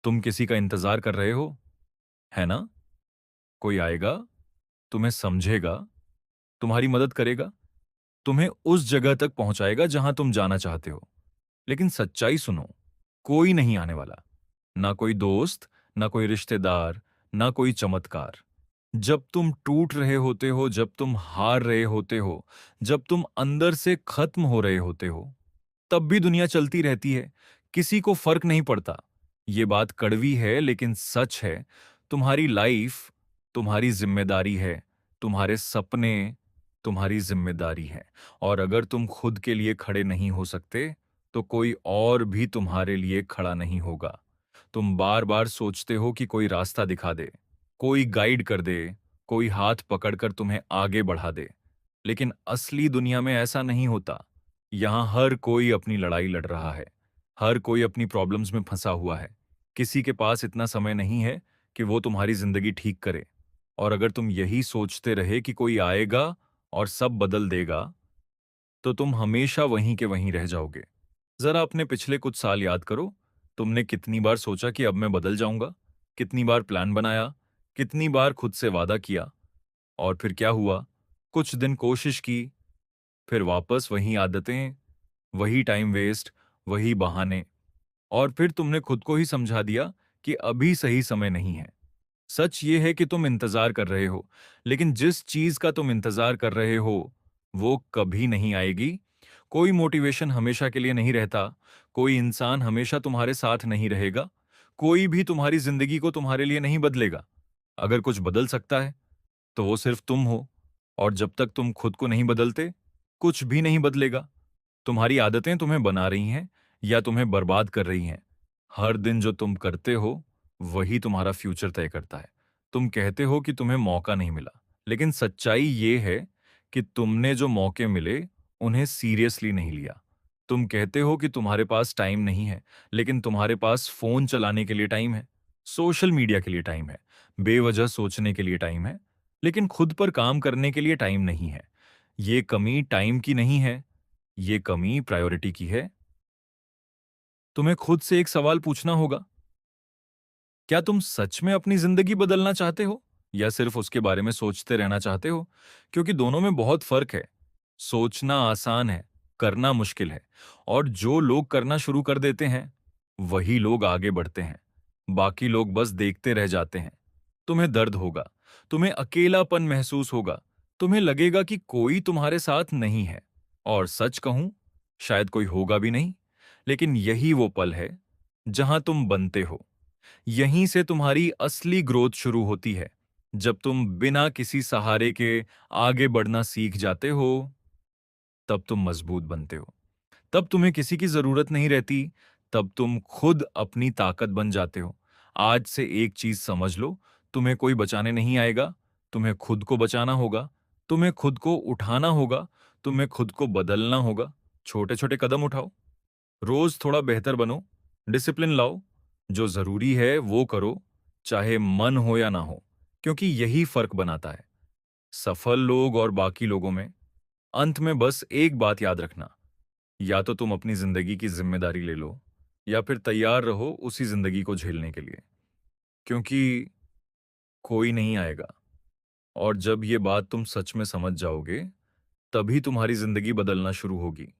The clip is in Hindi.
तुम किसी का इंतजार कर रहे हो, है ना? कोई आएगा, तुम्हें समझेगा, तुम्हारी मदद करेगा, तुम्हें उस जगह तक पहुंचाएगा जहां तुम जाना चाहते हो। लेकिन सच्चाई सुनो, कोई नहीं आने वाला। ना कोई दोस्त, ना कोई रिश्तेदार, ना कोई चमत्कार। जब तुम टूट रहे होते हो, जब तुम हार रहे होते हो, जब तुम अंदर से खत्म हो रहे होते हो, तब भी दुनिया चलती रहती है। किसी को फर्क नहीं पड़ता। ये बात कड़वी है लेकिन सच है। तुम्हारी लाइफ तुम्हारी जिम्मेदारी है। तुम्हारे सपने तुम्हारी जिम्मेदारी है। और अगर तुम खुद के लिए खड़े नहीं हो सकते, तो कोई और भी तुम्हारे लिए खड़ा नहीं होगा। तुम बार बार सोचते हो कि कोई रास्ता दिखा दे, कोई गाइड कर दे, कोई हाथ पकड़कर तुम्हें आगे बढ़ा दे। लेकिन असली दुनिया में ऐसा नहीं होता। यहाँ हर कोई अपनी लड़ाई लड़ रहा है। हर कोई अपनी प्रॉब्लम्स में फंसा हुआ है। किसी के पास इतना समय नहीं है कि वो तुम्हारी जिंदगी ठीक करे। और अगर तुम यही सोचते रहे कि कोई आएगा और सब बदल देगा, तो तुम हमेशा वहीं के वहीं रह जाओगे। जरा अपने पिछले कुछ साल याद करो। तुमने कितनी बार सोचा कि अब मैं बदल जाऊंगा? कितनी बार प्लान बनाया? कितनी बार खुद से वादा किया? और फिर क्या हुआ? कुछ दिन कोशिश की, फिर वापस वही आदतें, वही टाइम वेस्ट, वही बहाने। और फिर तुमने खुद को ही समझा दिया कि अभी सही समय नहीं है। सच ये है कि तुम इंतजार कर रहे हो, लेकिन जिस चीज का तुम इंतजार कर रहे हो, वो कभी नहीं आएगी। कोई मोटिवेशन हमेशा के लिए नहीं रहता। कोई इंसान हमेशा तुम्हारे साथ नहीं रहेगा। कोई भी तुम्हारी जिंदगी को तुम्हारे लिए नहीं बदलेगा। अगर कुछ बदल सकता है, तो वो सिर्फ तुम हो। और जब तक तुम खुद को नहीं बदलते, कुछ भी नहीं बदलेगा। तुम्हारी आदतें तुम्हें बना रही हैं या तुम्हें बर्बाद कर रही हैं। हर दिन जो तुम करते हो, वही तुम्हारा फ्यूचर तय करता है। तुम कहते हो कि तुम्हें मौका नहीं मिला, लेकिन सच्चाई ये है कि तुमने जो मौके मिले, उन्हें सीरियसली नहीं लिया। तुम कहते हो कि तुम्हारे पास टाइम नहीं है, लेकिन तुम्हारे पास फोन चलाने के लिए टाइम है, सोशल मीडिया के लिए टाइम है, बेवजह सोचने के लिए टाइम है, लेकिन खुद पर काम करने के लिए टाइम नहीं है। ये कमी टाइम की नहीं है, ये कमी प्रायोरिटी की है। तुम्हें खुद से एक सवाल पूछना होगा, क्या तुम सच में अपनी जिंदगी बदलना चाहते हो या सिर्फ उसके बारे में सोचते रहना चाहते हो? क्योंकि दोनों में बहुत फर्क है। सोचना आसान है, करना मुश्किल है। और जो लोग करना शुरू कर देते हैं, वही लोग आगे बढ़ते हैं। बाकी लोग बस देखते रह जाते हैं। तुम्हें दर्द होगा, तुम्हें अकेलापन महसूस होगा, तुम्हें लगेगा कि कोई तुम्हारे साथ नहीं है। और सच कहूं, शायद कोई होगा भी नहीं। लेकिन यही वो पल है जहां तुम बनते हो। यहीं से तुम्हारी असली ग्रोथ शुरू होती है। जब तुम बिना किसी सहारे के आगे बढ़ना सीख जाते हो, तब तुम मजबूत बनते हो। तब तुम्हें किसी की जरूरत नहीं रहती। तब तुम खुद अपनी ताकत बन जाते हो। आज से एक चीज समझ लो, तुम्हें कोई बचाने नहीं आएगा। तुम्हें खुद को बचाना होगा। तुम्हें खुद को उठाना होगा। तुम्हें खुद को बदलना होगा। छोटे छोटे कदम उठाओ, रोज थोड़ा बेहतर बनो, डिसिप्लिन लाओ। जो जरूरी है वो करो, चाहे मन हो या ना हो, क्योंकि यही फर्क बनाता है सफल लोग और बाकी लोगों में। अंत में बस एक बात याद रखना, या तो तुम अपनी जिंदगी की जिम्मेदारी ले लो, या फिर तैयार रहो उसी जिंदगी को झेलने के लिए। क्योंकि कोई नहीं आएगा। और जब ये बात तुम सच में समझ जाओगे, तभी तुम्हारी जिंदगी बदलना शुरू होगी।